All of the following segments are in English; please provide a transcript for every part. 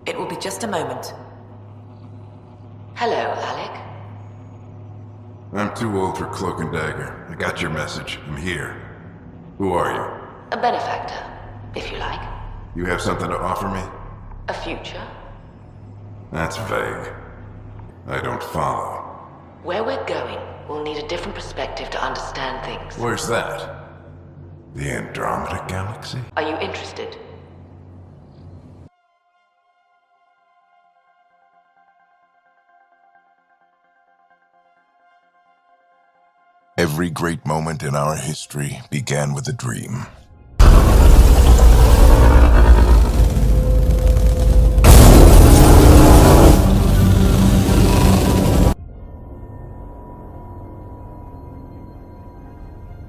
It will be just a moment. Hello, Alec. I'm too old for cloak and dagger. I got your message. I'm here. Who are you? A benefactor, if you like. You have something to offer me? A future. That's vague. I don't follow. Where we're going, we'll need a different perspective to understand things. Where's that? The Andromeda Galaxy? Are you interested? Every great moment in our history began with a dream.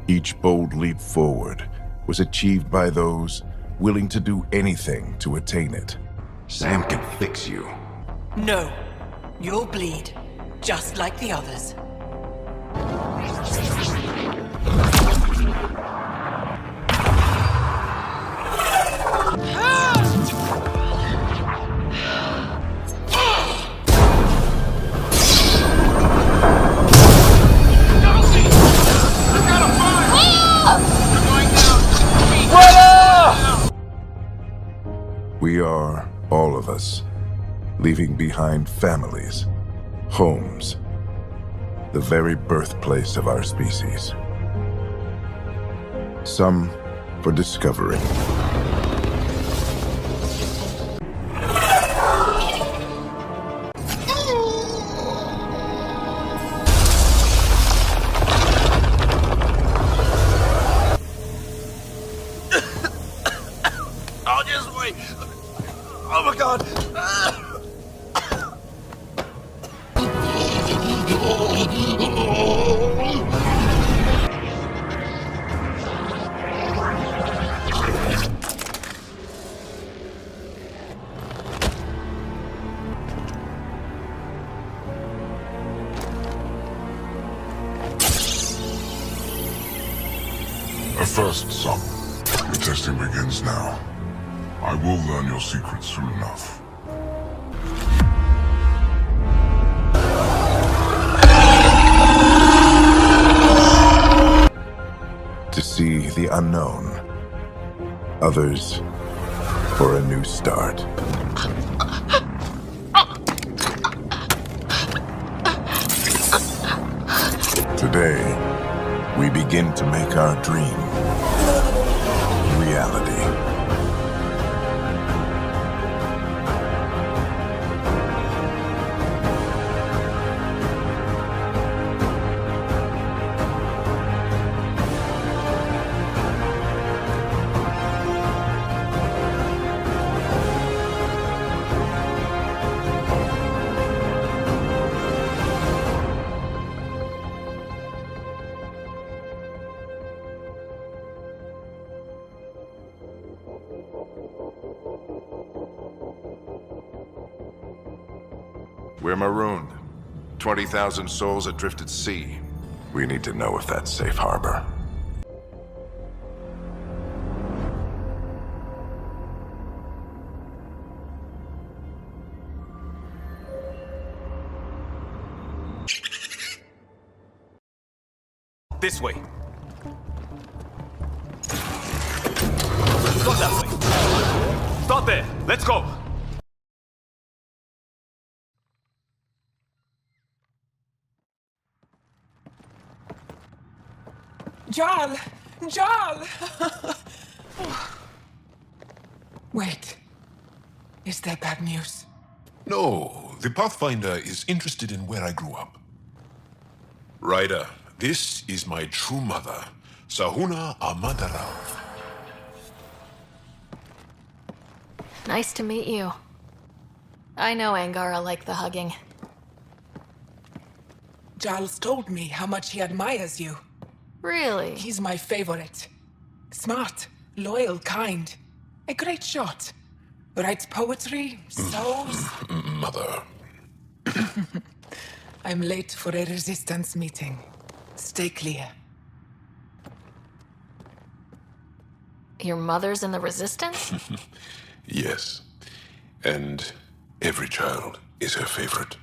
Each bold leap forward was achieved by those willing to do anything to attain it. Sam can fix you. No. You'll bleed, just like the others. We are, all of us, leaving behind families, homes, the very birthplace of our species. Some for discovery. I'll just wait. Oh my god. A first, son. Your testing begins now. I will learn your secrets soon enough. To see the unknown. Others for a new start. Today, we begin to make our dream reality. We're marooned. 20,000 souls adrift at sea. We need to know if that's safe harbor. This way. Go that way. Stop there. Let's go. Jarl! Jarl! Wait. Is there bad news? No, the Pathfinder is interested in where I grew up. Ryder, this is my true mother, Sahuna Amadarao. Nice to meet you. I know Angara liked the hugging. Jarl's told me how much he admires you. Really? He's my favorite. Smart, loyal, kind. A great shot. Writes poetry, sews. Mother. I'm late for a resistance meeting. Stay clear. Your mother's in the Resistance? Yes. And Every child is her favorite.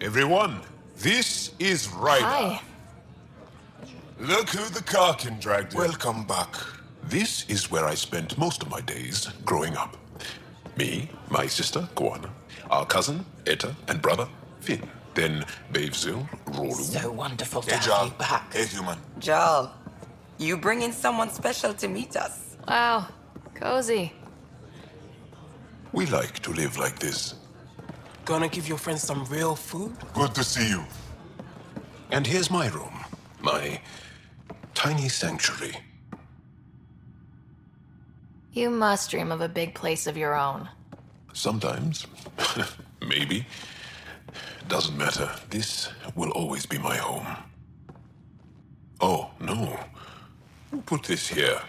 Everyone, this is Ryder. Hi. Look who the Karkin dragged in. Welcome back. This is where I spent most of my days growing up. Me, my sister, Koana, our cousin, Etta, and brother, Finn. Then Bavzil, Rolu. So wonderful to Hey, have Jarl. you back. Hey, human. Jarl, you bring in someone special to meet us. Wow. Cozy. We like to live like this. Gonna give your friends some real food? Good to see you. And here's my room. My tiny sanctuary. You must dream of a big place of your own. Sometimes. Maybe. Doesn't matter. This will always be my home. Oh, no. Who put this here?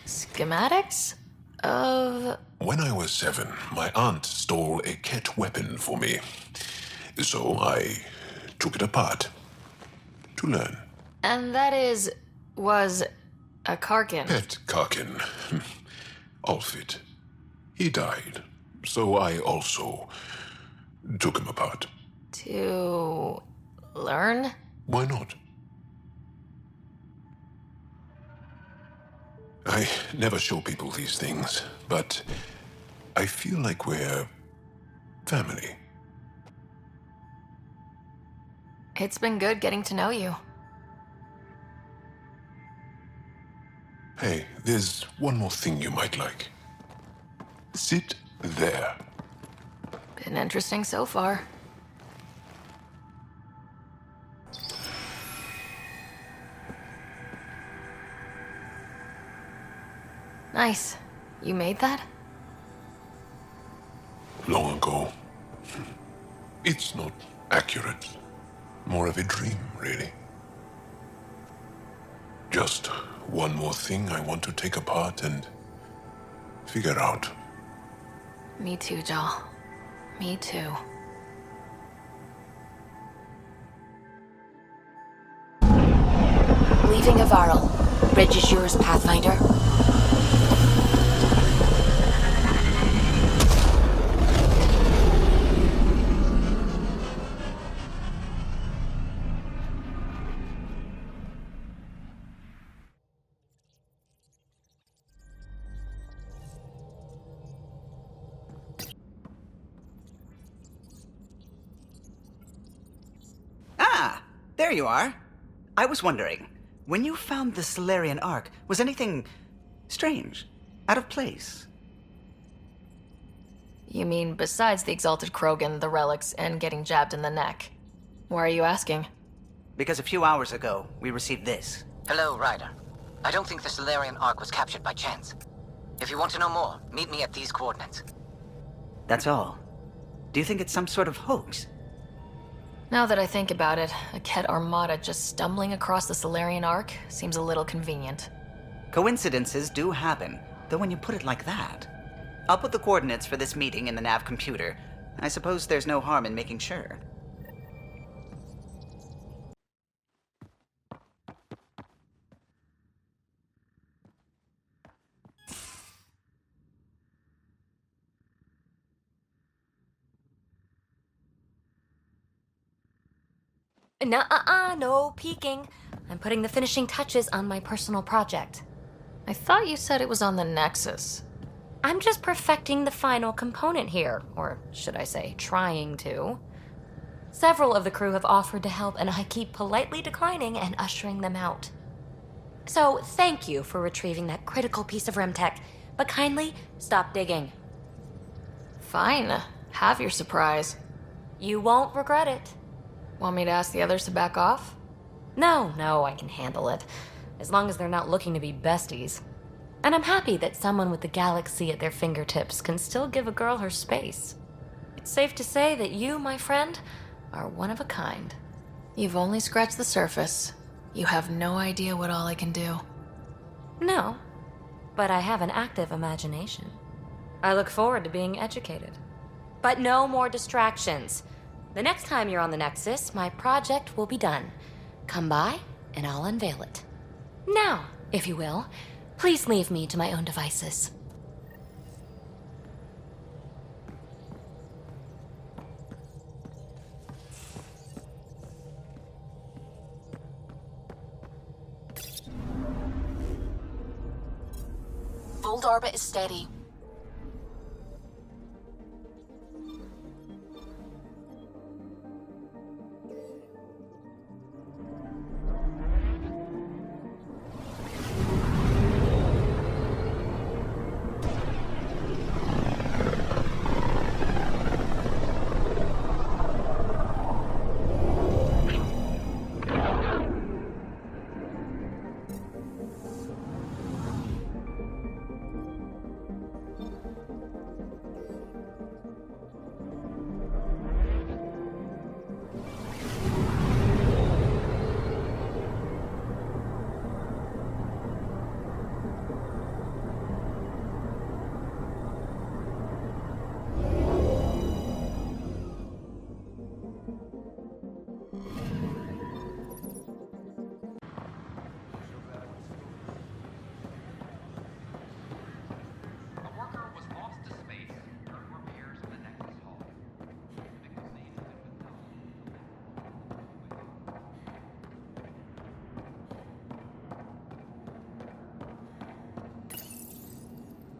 Schematics? Of... When I was 7, my aunt stole a Ket weapon for me. So I took it apart. To learn. And that was a Karkin. Pet Karkin. Alfit. He died. So I also took him apart. To learn? Why not? I never show people these things, but I feel like we're family. It's been good getting to know you. Hey, there's one more thing you might like. Sit there. Been interesting so far. Nice. You made that? Long ago. It's not accurate. More of a dream, really. Just one more thing I want to take apart and figure out. Me too, Jal. Me too. Leaving Avaril. Bridge is yours, Pathfinder. There you are. I was wondering, when you found the Solarian Ark, was anything strange? Out of place? You mean besides the Exalted Krogan, the relics, and getting jabbed in the neck? Why are you asking? Because a few hours ago, we received this. Hello, Ryder. I don't think the Solarian Ark was captured by chance. If you want to know more, meet me at these coordinates. That's all. Do you think it's some sort of hoax? Now that I think about it, a Ket armada just stumbling across the Solarian Ark seems a little convenient. Coincidences do happen, though when you put it like that. I'll put the coordinates for this meeting in the nav computer. I suppose there's no harm in making sure. Nuh-uh, no peeking. I'm putting the finishing touches on my personal project. I thought you said it was on the Nexus. I'm just perfecting the final component here, or should I say, trying to. Several of the crew have offered to help, and I keep politely declining and ushering them out. So, thank you for retrieving that critical piece of Remtech, but kindly stop digging. Fine. Have your surprise. You won't regret it. Want me to ask the others to back off? No, I can handle it. As long as they're not looking to be besties. And I'm happy that someone with the galaxy at their fingertips can still give a girl her space. It's safe to say that you, my friend, are one of a kind. You've only scratched the surface. You have no idea what all I can do. No, but I have an active imagination. I look forward to being educated. But no more distractions. The next time you're on the Nexus, my project will be done. Come by, and I'll unveil it. Now, if you will. Please leave me to my own devices. Bold orbit is steady.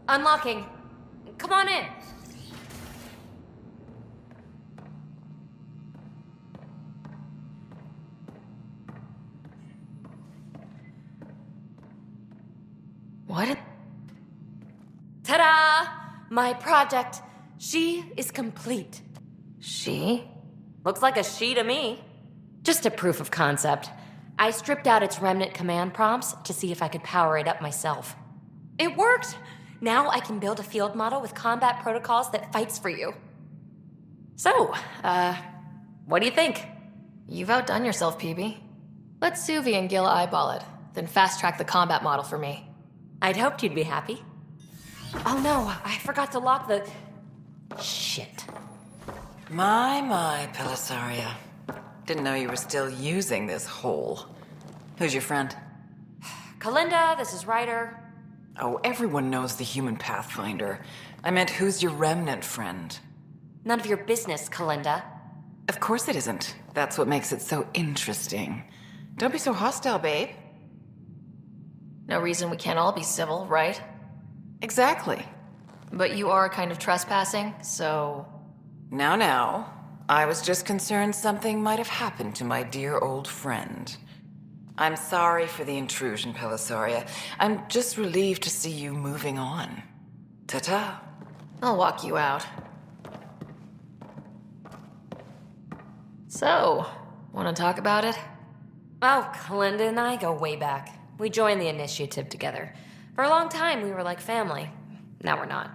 Unlocking. Come on in. What? Ta-da! My project. She is complete. She? Looks like a she to me. Just a proof of concept. I stripped out its remnant command prompts to see if I could power it up myself. It worked! Now I can build a field model with combat protocols that fights for you. So, what do you think? You've outdone yourself, PB. Let Suvi and Gil eyeball it, then fast-track the combat model for me. I'd hoped you'd be happy. Oh no, I forgot to lock the... Shit. My, Pelisaria. Didn't know you were still using this hole. Who's your friend? Kalinda, this is Ryder. Oh, everyone knows the human Pathfinder. I meant, who's your remnant friend? None of your business, Kalinda. Of course it isn't. That's what makes it so interesting. Don't be so hostile, babe. No reason we can't all be civil, right? Exactly. But you are kind of trespassing, so... Now. I was just concerned something might have happened to my dear old friend. I'm sorry for the intrusion, Pelisaria. I'm just relieved to see you moving on. Ta-ta. I'll walk you out. So, want to talk about it? Oh, Kalinda and I go way back. We joined the initiative together. For a long time, we were like family. Now we're not.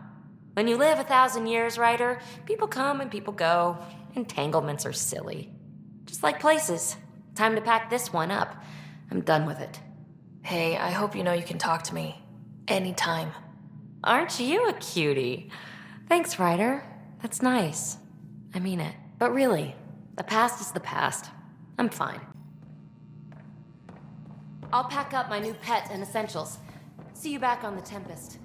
When you live 1,000 years, Ryder, people come and people go. Entanglements are silly. Just like places. Time to pack this one up. I'm done with it. Hey, I hope you know you can talk to me. Anytime. Aren't you a cutie? Thanks, Ryder. That's nice. I mean it. But really, the past is the past. I'm fine. I'll pack up my new pet and essentials. See you back on the Tempest.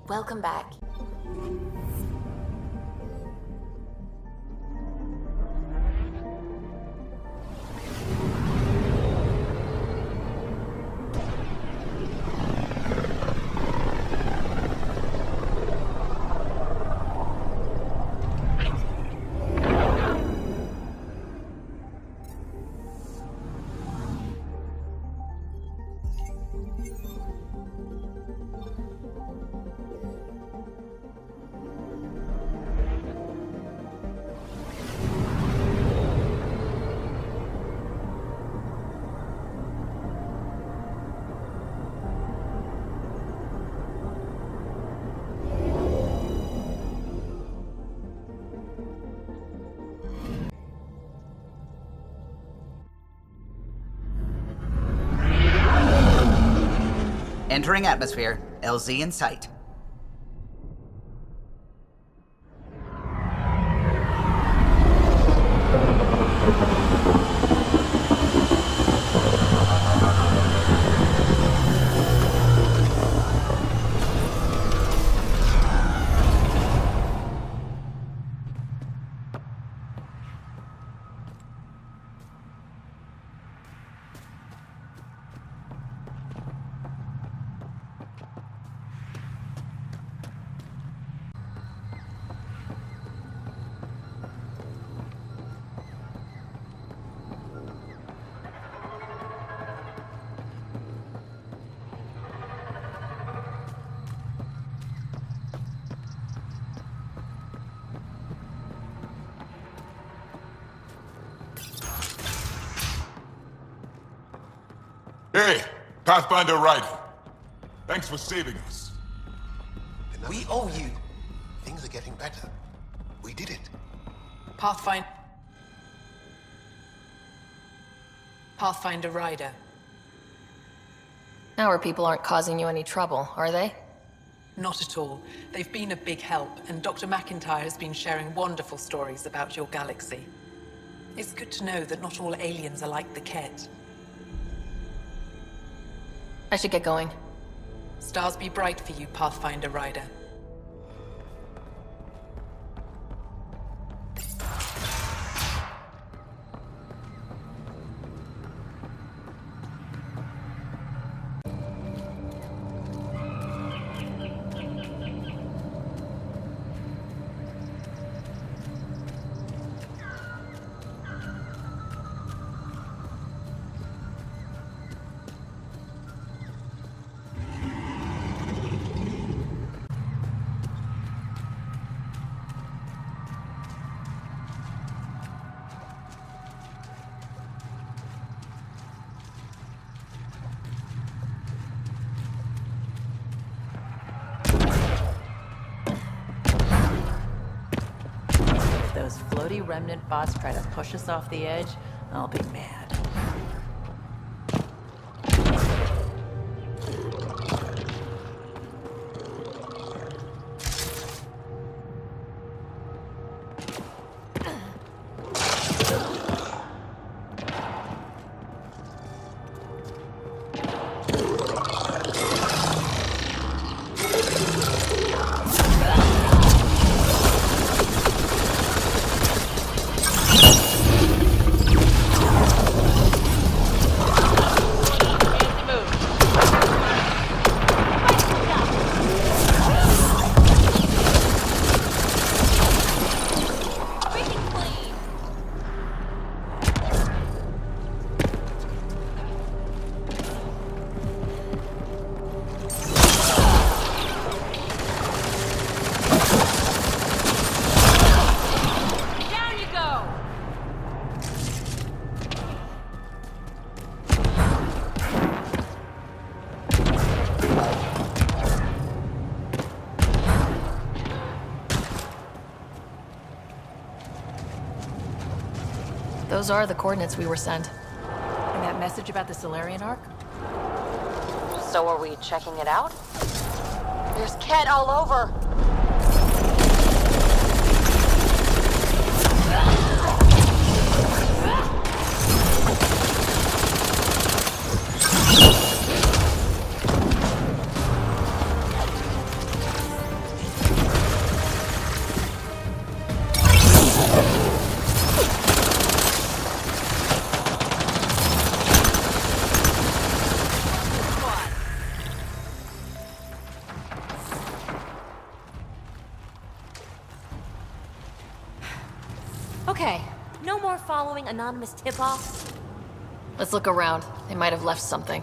Welcome back. Entering atmosphere. LZ in sight. Hey, Pathfinder Ryder. Thanks for saving us. We owe you. Things are getting better. We did it. Pathfinder Ryder. Our people aren't causing you any trouble, are they? Not at all. They've been a big help, and Dr. McIntyre has been sharing wonderful stories about your galaxy. It's good to know that not all aliens are like the Ket. I should get going. Stars be bright for you, Pathfinder Ryder. Those floaty remnant bots try to push us off the edge, I'll be mad. Those are the coordinates we were sent. And that message about the Solarian Ark? So are we checking it out? There's Ket all over! Okay, no more following anonymous tip-offs. Let's look around. They might have left something.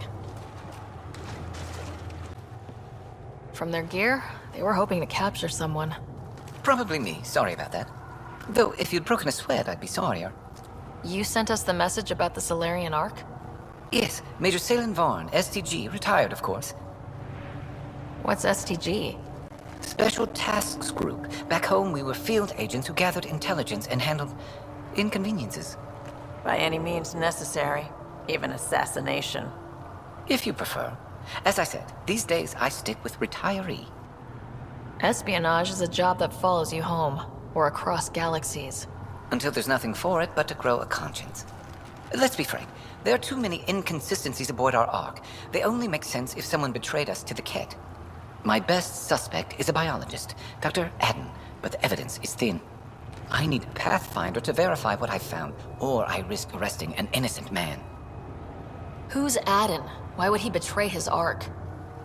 From their gear, they were hoping to capture someone. Probably me. Sorry about that. Though, if you'd broken a sweat, I'd be sorrier. You sent us the message about the Solarian Ark? Yes, Major Salen Vaughn, STG, retired, of course. What's STG? Special Tasks Group. Back home, we were field agents who gathered intelligence and handled inconveniences. By any means necessary. Even assassination. If you prefer. As I said, these days I stick with retiree. Espionage is a job that follows you home, or across galaxies. Until there's nothing for it but to grow a conscience. Let's be frank, there are too many inconsistencies aboard our Ark. They only make sense if someone betrayed us to the Ket. My best suspect is a biologist, Dr. Adden, but the evidence is thin. I need a Pathfinder to verify what I've found, or I risk arresting an innocent man. Who's Adden? Why would he betray his Ark?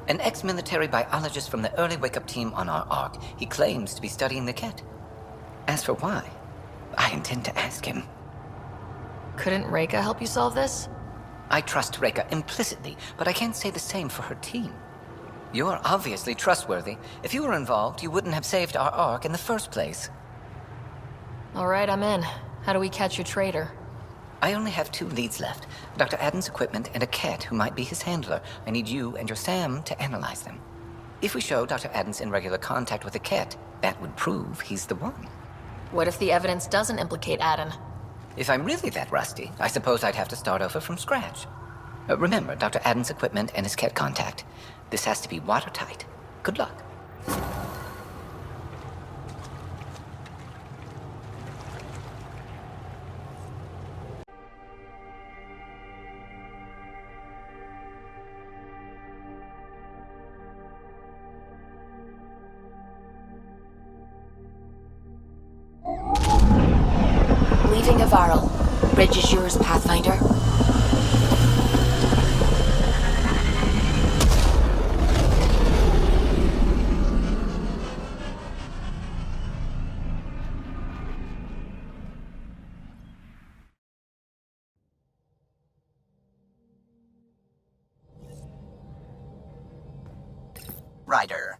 An ex-military biologist from the early wake-up team on our Ark. He claims to be studying the Ket. As for why, I intend to ask him. Couldn't Reika help you solve this? I trust Reika implicitly, but I can't say the same for her team. You're obviously trustworthy. If you were involved, you wouldn't have saved our Ark in the first place. All right, I'm in. How do we catch your traitor? I only have 2 leads left. Dr. Adden's equipment and a Ket who might be his handler. I need you and your Sam to analyze them. If we show Dr. Adden's in regular contact with the Ket, that would prove he's the one. What if the evidence doesn't implicate Adden? If I'm really that rusty, I suppose I'd have to start over from scratch. Remember, Dr. Adden's equipment and his Ket contact. This has to be watertight. Good luck. Leaving Avaril. Bridge is yours, Pathfinder. Ryder.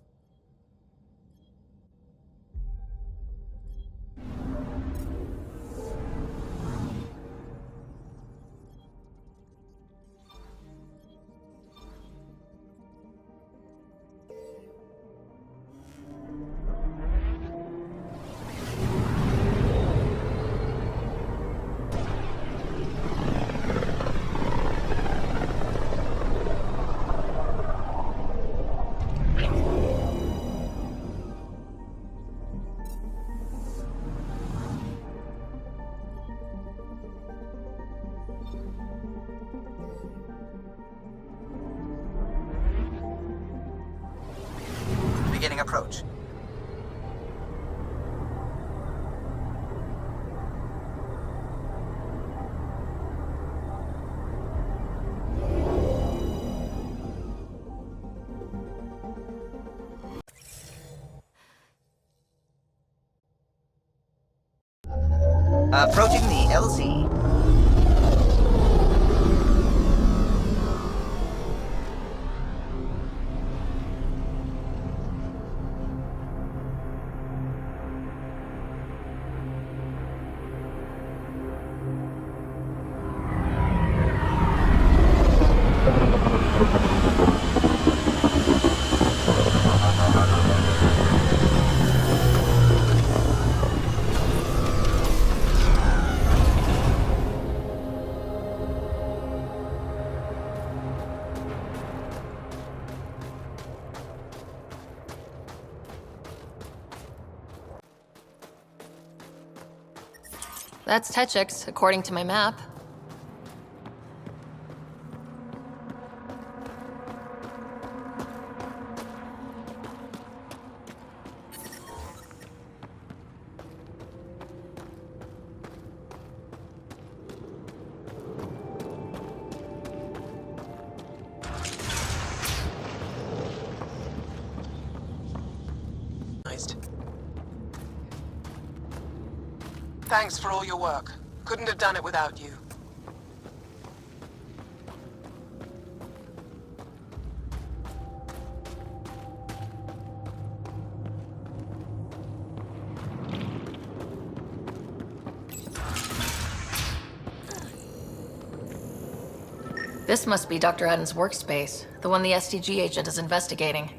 Beginning approach. Approaching the LZ. That's Techix, according to my map. Thanks for all your work. Couldn't have done it without you. This must be Dr. Adden's workspace, the one the STG agent is investigating.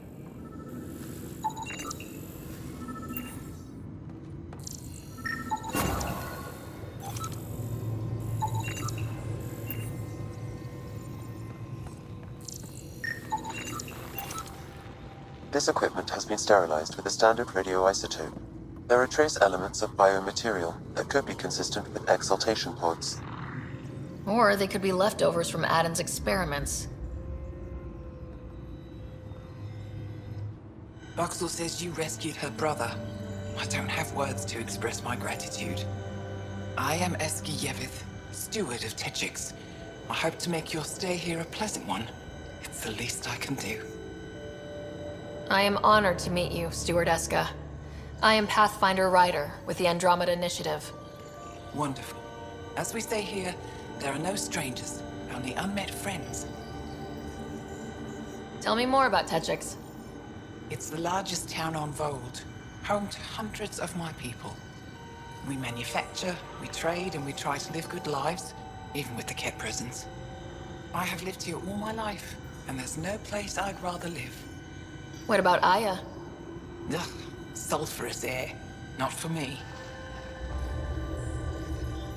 This equipment has been sterilized with a standard radioisotope. There are trace elements of biomaterial that could be consistent with exaltation pods. Or they could be leftovers from Aden's experiments. Buxel says you rescued her brother. I don't have words to express my gratitude. I am Eski Yevith, steward of Techix. I hope to make your stay here a pleasant one. It's the least I can do. I am honored to meet you, Steward Eska. I am Pathfinder Ryder with the Andromeda Initiative. Wonderful. As we say here, there are no strangers, only unmet friends. Tell me more about Techix. It's the largest town on Vold, home to hundreds of my people. We manufacture, we trade, and we try to live good lives, even with the Ket presence. I have lived here all my life, and there's no place I'd rather live. What about Aya? Ugh, sulfurous air. Not for me.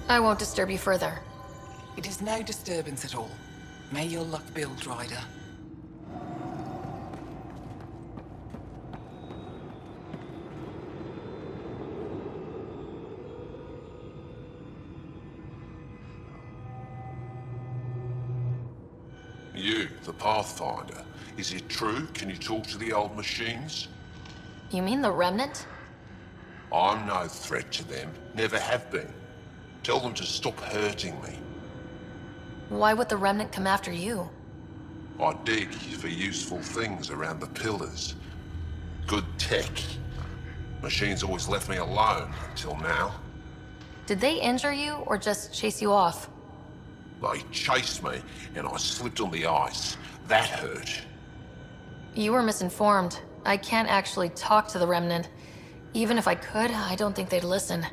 I won't disturb you further. It is no disturbance at all. May your luck build, Ryder. You, the Pathfinder. Is it true? Can you talk to the old machines? You mean the Remnant? I'm no threat to them. Never have been. Tell them to stop hurting me. Why would the Remnant come after you? I dig for useful things around the pillars. Good tech. Machines always left me alone until now. Did they injure you or just chase you off? They chased me and I slipped on the ice. That hurt. You were misinformed. I can't actually talk to the Remnant. Even if I could, I don't think they'd listen.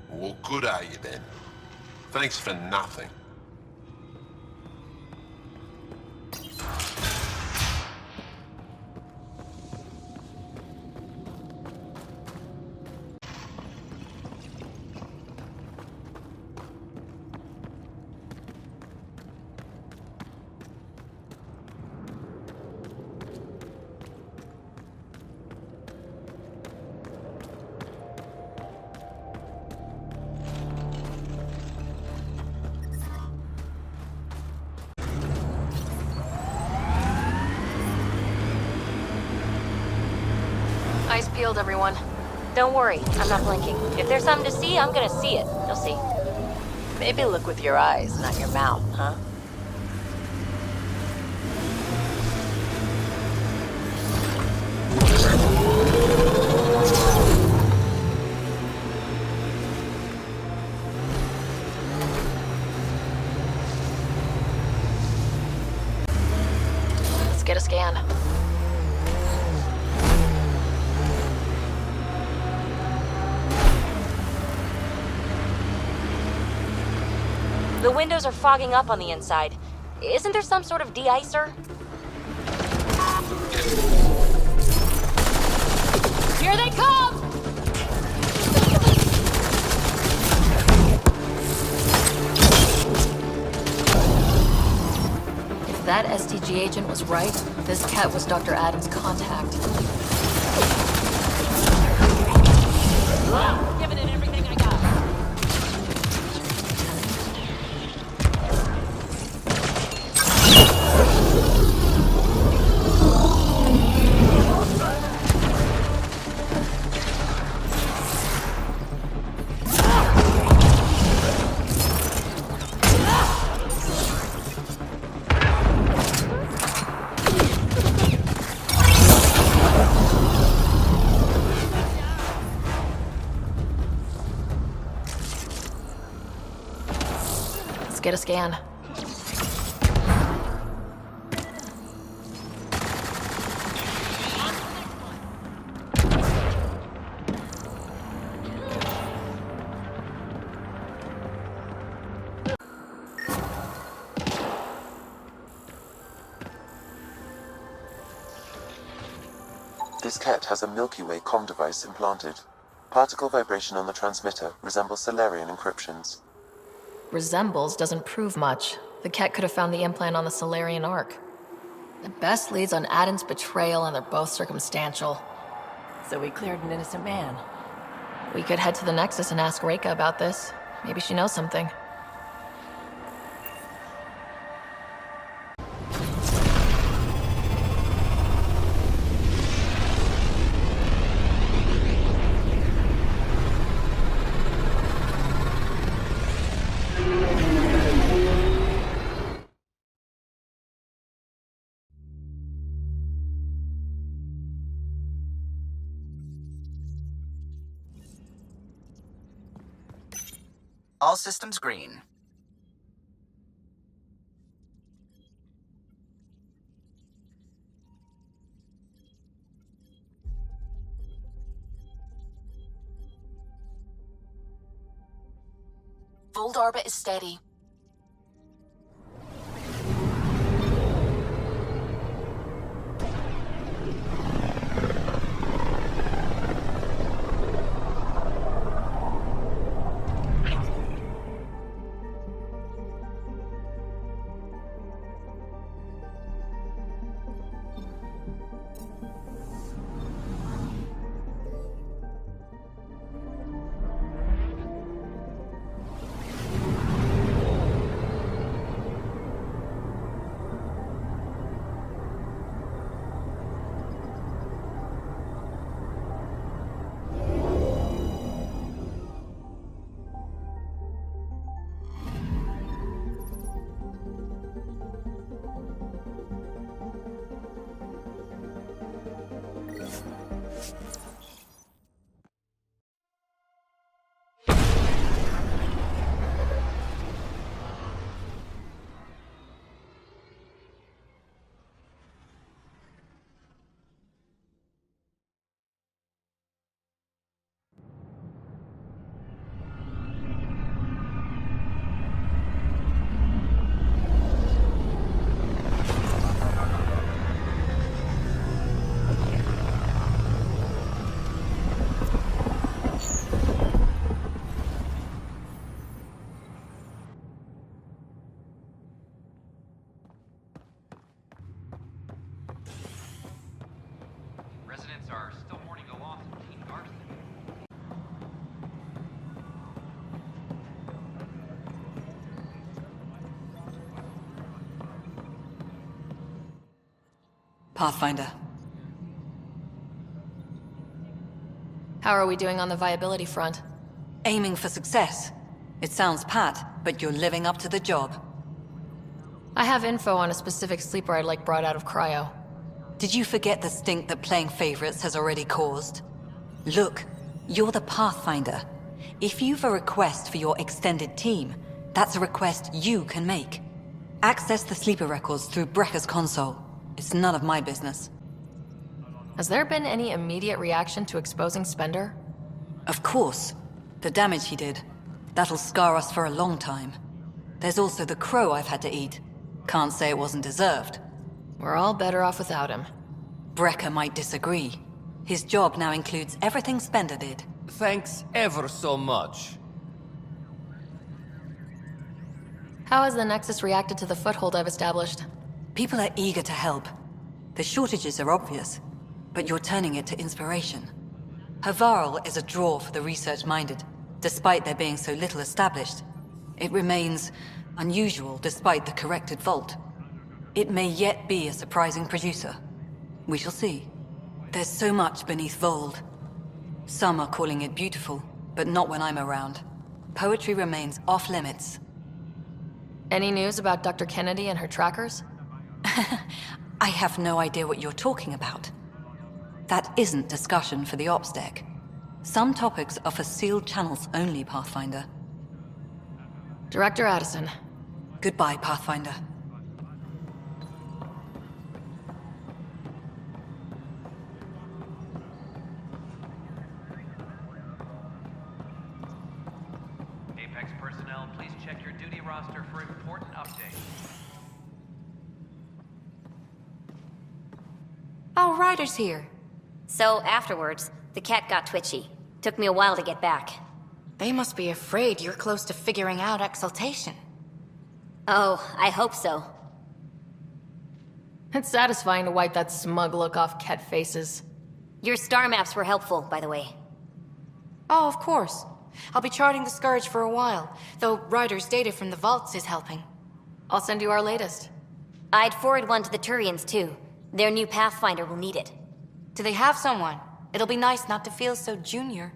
Well, good are you then? Thanks for nothing. Eyes peeled, everyone. Don't worry, I'm not blinking. If there's something to see, I'm gonna see it. You'll see. Maybe look with your eyes, not your mouth, huh? Let's get a scan. The windows are fogging up on the inside. Isn't there some sort of de-icer? Here they come! If that STG agent was right, this cat was Dr. Adams' contact. Giving it everything I got. Let's get a scan. This cat has a Milky Way comm device implanted. Particle vibration on the transmitter resembles Solarian encryptions. Resembles doesn't prove much. The cat could have found the implant on the Solarian Ark. The best leads on Aden's betrayal, and they're both circumstantial. So we cleared an innocent man. We could head to the Nexus and ask Reika about this. Maybe she knows something. All systems green. Fold orbit is steady. Residents are still mourning the loss of Teen Garson. Pathfinder. How are we doing on the viability front? Aiming for success. It sounds pat, but you're living up to the job. I have info on a specific sleeper I'd like brought out of cryo. Did you forget the stink that playing favorites has already caused? Look, you're the Pathfinder. If you've a request for your extended team, that's a request you can make. Access the sleeper records through Brekker's console. It's none of my business. Has there been any immediate reaction to exposing Spender? Of course. The damage he did. That'll scar us for a long time. There's also the crow I've had to eat. Can't say it wasn't deserved. We're all better off without him. Brekker might disagree. His job now includes everything Spender did. Thanks ever so much. How has the Nexus reacted to the foothold I've established? People are eager to help. The shortages are obvious, but you're turning it to inspiration. Havarl is a draw for the research-minded, despite there being so little established. It remains unusual despite the corrected vault. It may yet be a surprising producer. We shall see. There's so much beneath Vold. Some are calling it beautiful, but not when I'm around. Poetry remains off-limits. Any news about Dr. Kennedy and her trackers? I have no idea what you're talking about. That isn't discussion for the ops deck. Some topics are for sealed channels only, Pathfinder. Director Addison. Goodbye, Pathfinder. Apex personnel, please check your duty roster for important updates. Oh, Ryder's here. So afterwards, the cat got twitchy. Took me a while to get back. They must be afraid you're close to figuring out exaltation. Oh, I hope so. It's satisfying to wipe that smug look off Ket faces. Your star maps were helpful, by the way. Oh, of course. I'll be charting the Scourge for a while, though Ryder's data from the vaults is helping. I'll send you our latest. I'd forward one to the Turians, too. Their new Pathfinder will need it. Do they have someone? It'll be nice not to feel so junior.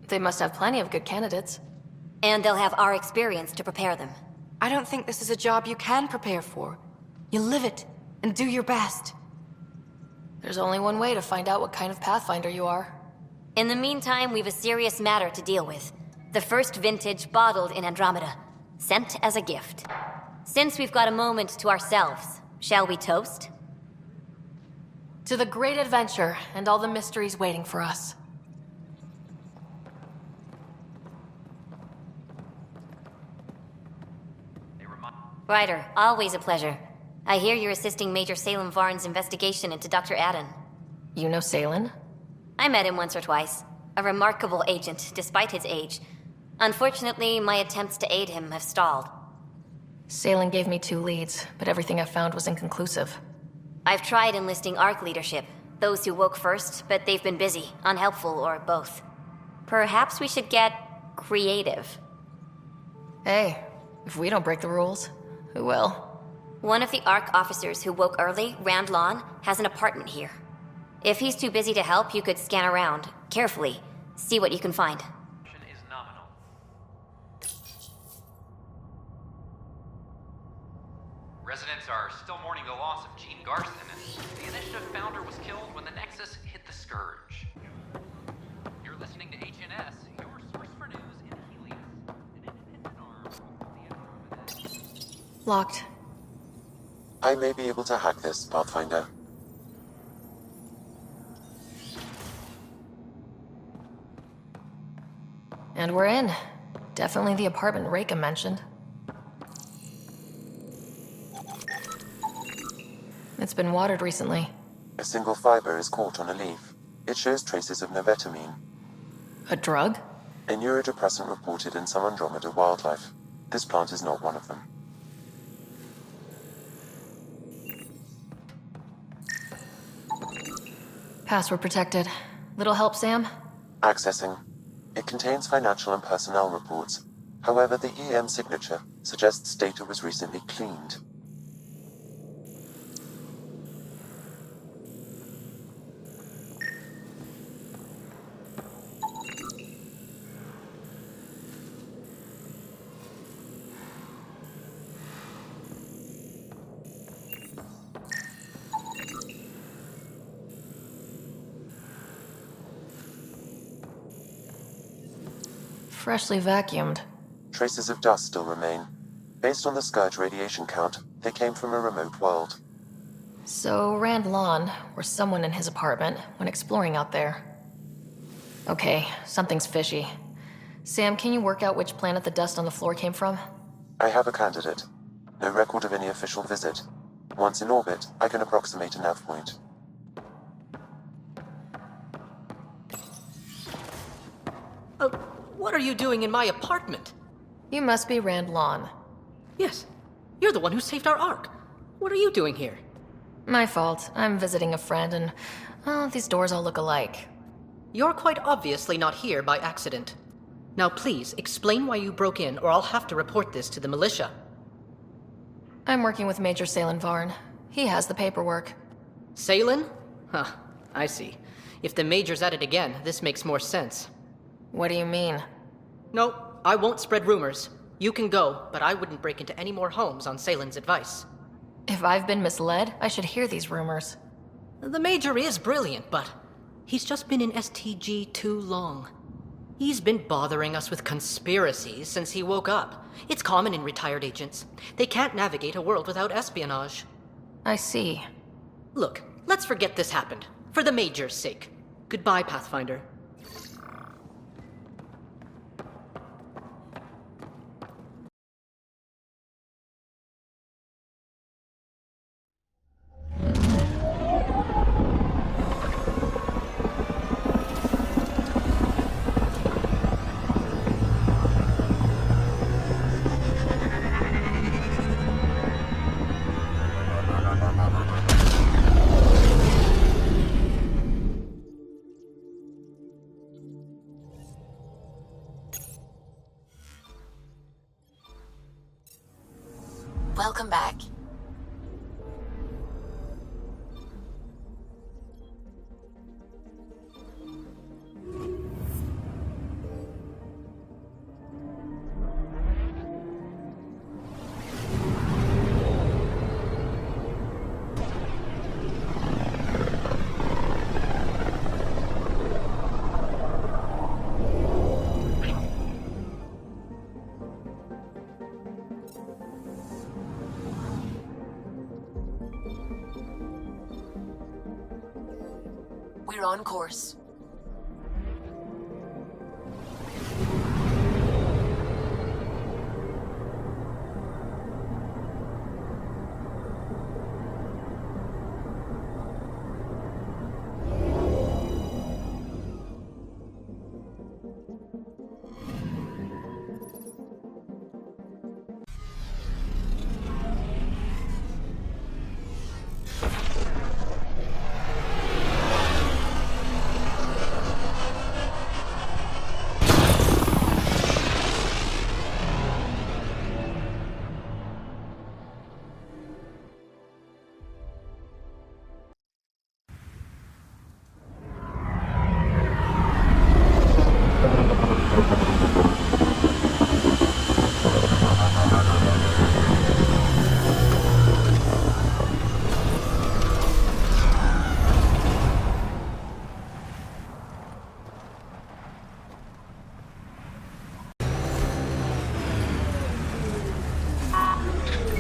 They must have plenty of good candidates. And they'll have our experience to prepare them. I don't think this is a job you can prepare for. You live it, and do your best. There's only one way to find out what kind of Pathfinder you are. In the meantime, we've a serious matter to deal with. The first vintage bottled in Andromeda, sent as a gift. Since we've got a moment to ourselves, shall we toast? To the great adventure and all the mysteries waiting for us. Ryder, always a pleasure. I hear you're assisting Major Salem Varn's investigation into Dr. Adden. You know Salem? I met him once or twice. A remarkable agent, despite his age. Unfortunately, my attempts to aid him have stalled. Salem gave me 2 leads, but everything I found was inconclusive. I've tried enlisting ARC leadership, those who woke first, but they've been busy, unhelpful, or both. Perhaps we should get creative. Hey, if we don't break the rules, who will? One of the ARC officers who woke early, Rand Lawn, has an apartment here. If he's too busy to help, you could scan around, carefully, see what you can find. Is nominal. Residents are still mourning the loss of Gene Garson, and the initiative founder was killed when the Nexus hit the Scourge. You're listening to HNS, your source for news in Helios, an independent arm of the Andromeda. Locked. I may be able to hack this, Pathfinder. And we're in. Definitely the apartment Reika mentioned. It's been watered recently. A single fiber is caught on a leaf. It shows traces of novetamine. A drug? A neurodepressant reported in some Andromeda wildlife. This plant is not one of them. Password protected. Little help, Sam? Accessing. It contains financial and personnel reports. However, the EM signature suggests data was recently cleaned. Freshly vacuumed. Traces of dust still remain. Based on the Scourge radiation count, they came from a remote world. So Rand Lawn, or someone in his apartment, when exploring out there. Okay, something's fishy. Sam, can you work out which planet the dust on the floor came from? I have a candidate. No record of any official visit. Once in orbit, I can approximate a nav point. What are you doing in my apartment? You must be Rand Lawn. Yes. You're the one who saved our Ark. What are you doing here? My fault. I'm visiting a friend and, well, these doors all look alike. You're quite obviously not here by accident. Now please, explain why you broke in or I'll have to report this to the militia. I'm working with Major Salem Varn. He has the paperwork. Salem? Huh, I see. If the Major's at it again, this makes more sense. What do you mean? No, I won't spread rumors. You can go, but I wouldn't break into any more homes on Salen's advice. If I've been misled, I should hear these rumors. The Major is brilliant, but he's just been in STG too long. He's been bothering us with conspiracies since he woke up. It's common in retired agents. They can't navigate a world without espionage. I see. Look, let's forget this happened. For the Major's sake. Goodbye, Pathfinder. Welcome back. We're on course.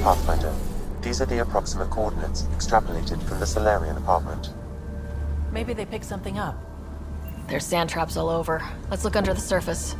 Pathfinder, these are the approximate coordinates extrapolated from the Solarian apartment. Maybe they picked something up. There's sand traps all over. Let's look under the surface.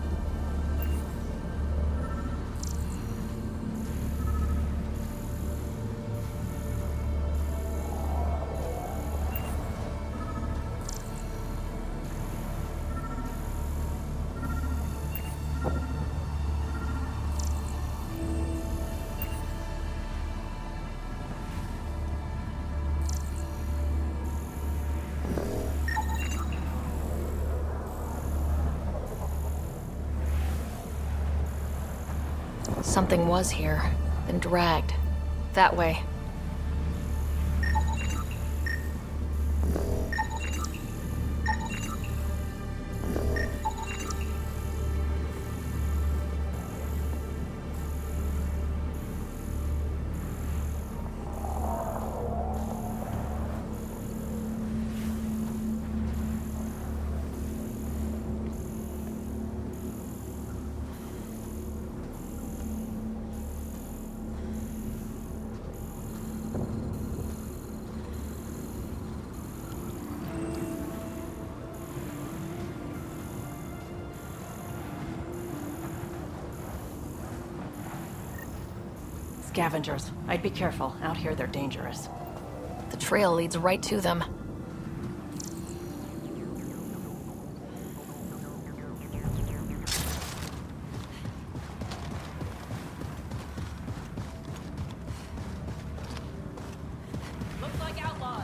Something was here, then dragged. That way. Scavengers. I'd be careful. Out here, they're dangerous. The trail leads right to them. Looks like outlaws.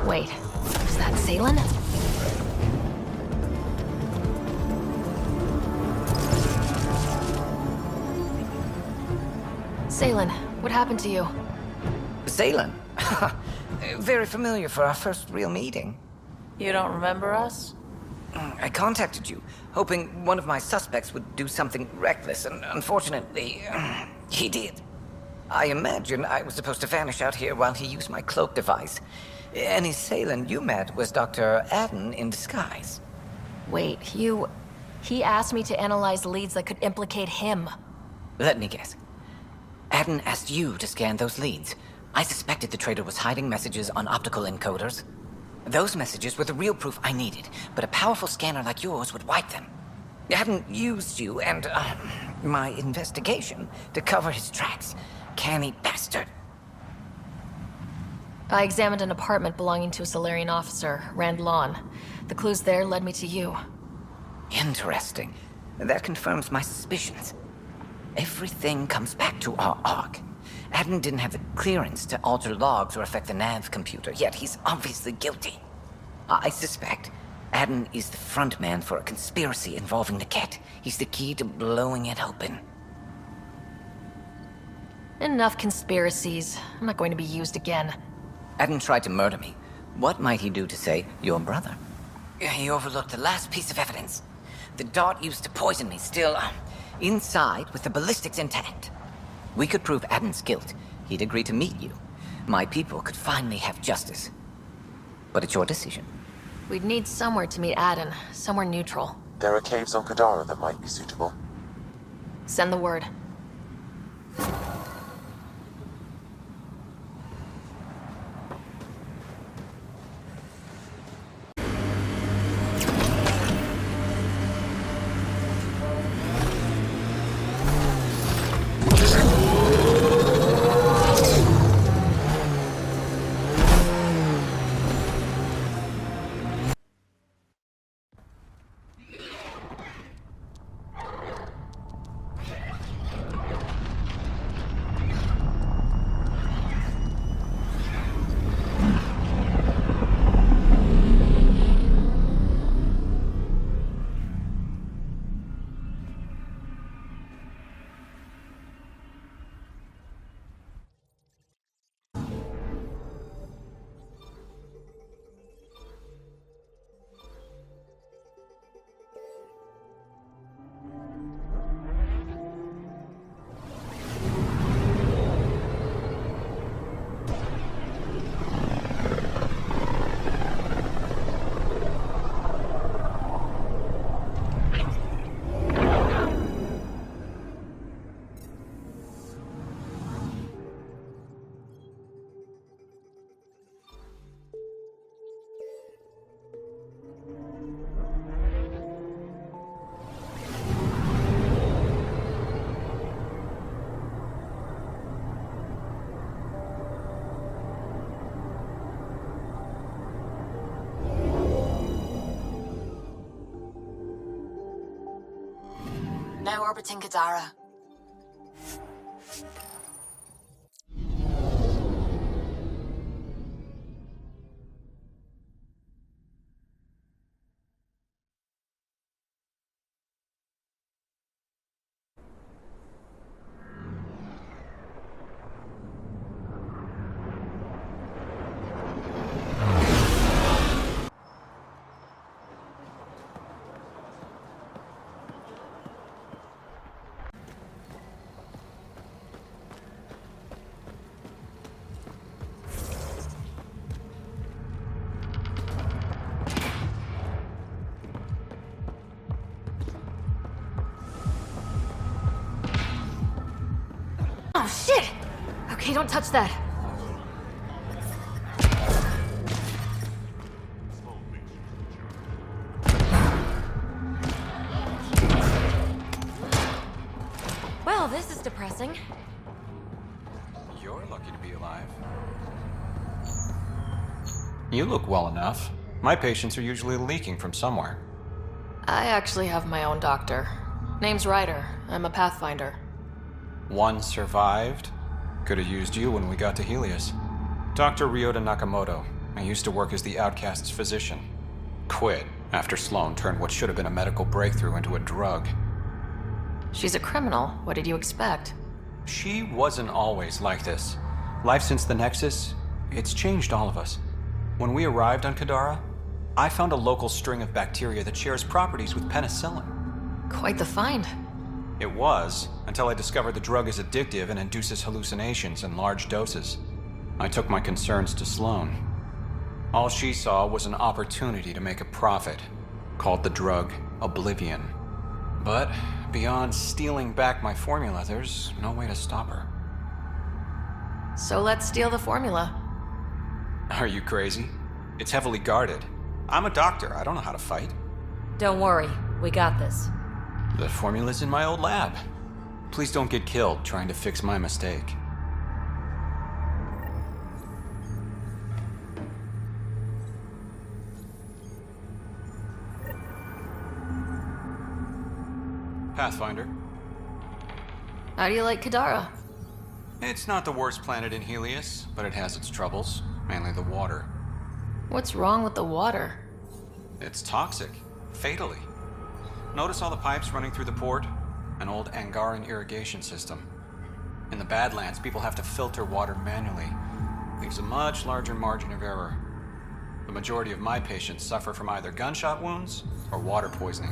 Wait, is that Salen? Salen, what happened to you? Salen? Very familiar for our first real meeting. You don't remember us? I contacted you, hoping one of my suspects would do something reckless, and unfortunately, he did. I imagine I was supposed to vanish out here while he used my cloak device. Any Salen you met was Dr. Adden in disguise. Wait, he asked me to analyze leads that could implicate him. Let me guess. Adden asked you to scan those leads. I suspected the traitor was hiding messages on optical encoders. Those messages were the real proof I needed, but a powerful scanner like yours would wipe them. Adden used you and my investigation to cover his tracks. Canny bastard. I examined an apartment belonging to a Solarian officer, Rand Lawn. The clues there led me to you. Interesting. That confirms my suspicions. Everything comes back to our arc. Adden didn't have the clearance to alter logs or affect the nav computer, yet he's obviously guilty. I suspect Adden is the front man for a conspiracy involving the Ket. He's the key to blowing it open. Enough conspiracies. I'm not going to be used again. Adden tried to murder me. What might he do to say, your brother? He overlooked the last piece of evidence. The dart used to poison me still inside with the ballistics intact. We could prove Adden's guilt. He'd agree to meet you. My people could finally have justice. But it's your decision. We'd need somewhere to meet Adden, somewhere neutral. There are caves on Kadara that might be suitable. Send the word. Now orbiting Kadara. Oh, shit! Okay, don't touch that. Well, this is depressing. You're lucky to be alive. You look well enough. My patients are usually leaking from somewhere. I actually have my own doctor. Name's Ryder. I'm a Pathfinder. One survived. Could have used you when we got to Helios. Dr. Ryota Nakamoto. I used to work as the Outcast's physician. Quit after Sloan turned what should have been a medical breakthrough into a drug. She's a criminal. What did you expect? She wasn't always like this. Life since the Nexus, it's changed all of us. When we arrived on Kadara, I found a local string of bacteria that shares properties with penicillin. Quite the find. It was, until I discovered the drug is addictive and induces hallucinations in large doses. I took my concerns to Sloan. All she saw was an opportunity to make a profit, called the drug Oblivion. But beyond stealing back my formula, there's no way to stop her. So let's steal the formula. Are you crazy? It's heavily guarded. I'm a doctor, I don't know how to fight. Don't worry, we got this. The formula's in my old lab. Please don't get killed trying to fix my mistake. Pathfinder. How do you like Kadara? It's not the worst planet in Helios, but it has its troubles, mainly the water. What's wrong with the water? It's toxic, fatally. Notice all the pipes running through the port? An old Angaran irrigation system. In the Badlands, people have to filter water manually. Leaves a much larger margin of error. The majority of my patients suffer from either gunshot wounds or water poisoning.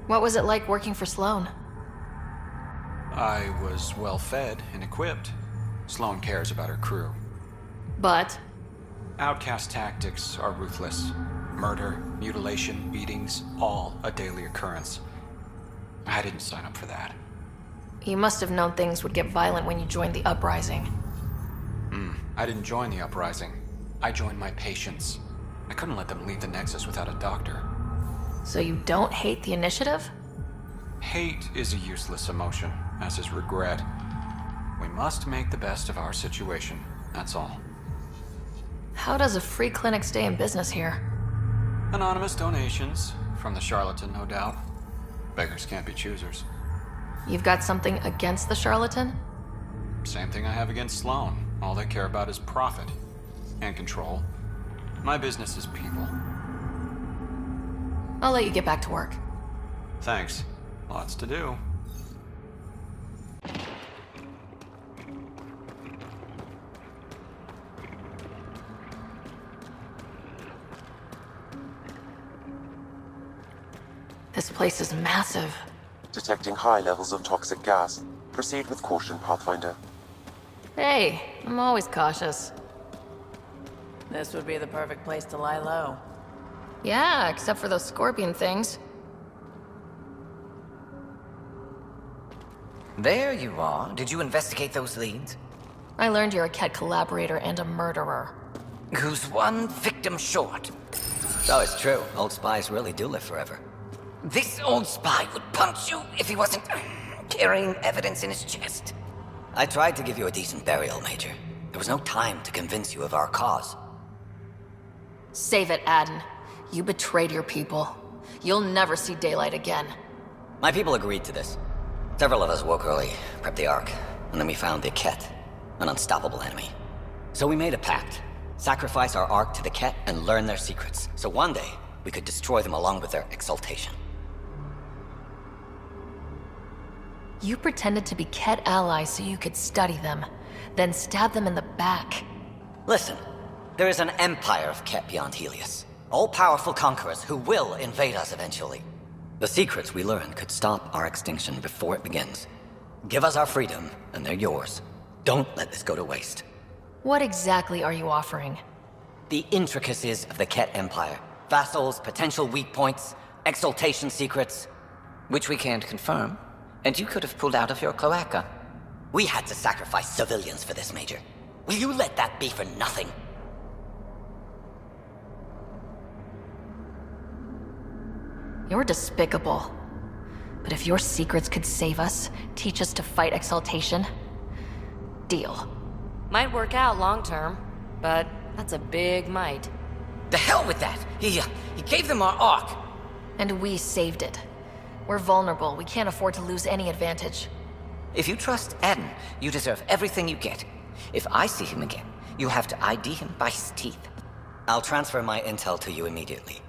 What was it like working for Sloan? I was well fed and equipped. Sloan cares about her crew. But? Outcast tactics are ruthless. Murder, mutilation, beatings, all a daily occurrence. I didn't sign up for that. You must have known things would get violent when you joined the uprising. I didn't join the uprising. I joined my patients. I couldn't let them leave the Nexus without a doctor. So you don't hate the Initiative? Hate is a useless emotion, as is regret. We must make the best of our situation, that's all. How does a free clinic stay in business here? Anonymous donations, from the charlatan, no doubt. Beggars can't be choosers. You've got something against the charlatan? Same thing I have against Sloan. All they care about is profit. And control. My business is people. I'll let you get back to work. Thanks. Lots to do. This place is massive. Detecting high levels of toxic gas. Proceed with caution, Pathfinder. Hey, I'm always cautious. This would be the perfect place to lie low. Yeah, except for those scorpion things. There you are. Did you investigate those leads? I learned you're a Ket collaborator and a murderer. Who's one victim short? So it's true. Old spies really do live forever. This old spy would punch you if he wasn't carrying evidence in his chest. I tried to give you a decent burial, Major. There was no time to convince you of our cause. Save it, Aden. You betrayed your people. You'll never see daylight again. My people agreed to this. Several of us woke early, prepped the Ark, and then we found the Ket, an unstoppable enemy. So we made a pact. Sacrifice our Ark to the Ket and learn their secrets, so one day we could destroy them along with their exaltation. You pretended to be Ket allies so you could study them, then stab them in the back. Listen, there is an empire of Ket beyond Helios. All-powerful conquerors who will invade us eventually. The secrets we learn could stop our extinction before it begins. Give us our freedom, and they're yours. Don't let this go to waste. What exactly are you offering? The intricacies of the Ket Empire. Vassals, potential weak points, exaltation secrets. Which we can't confirm. And you could have pulled out of your cloaca. We had to sacrifice civilians for this, Major. Will you let that be for nothing? You're despicable. But if your secrets could save us, teach us to fight exaltation, deal. Might work out long term, but that's a big might. The hell with that! He gave them our Ark! And we saved it. We're vulnerable. We can't afford to lose any advantage. If you trust Aden, you deserve everything you get. If I see him again, you'll have to ID him by his teeth. I'll transfer my intel to you immediately.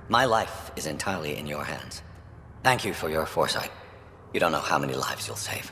My life is entirely in your hands. Thank you for your foresight. You don't know how many lives you'll save.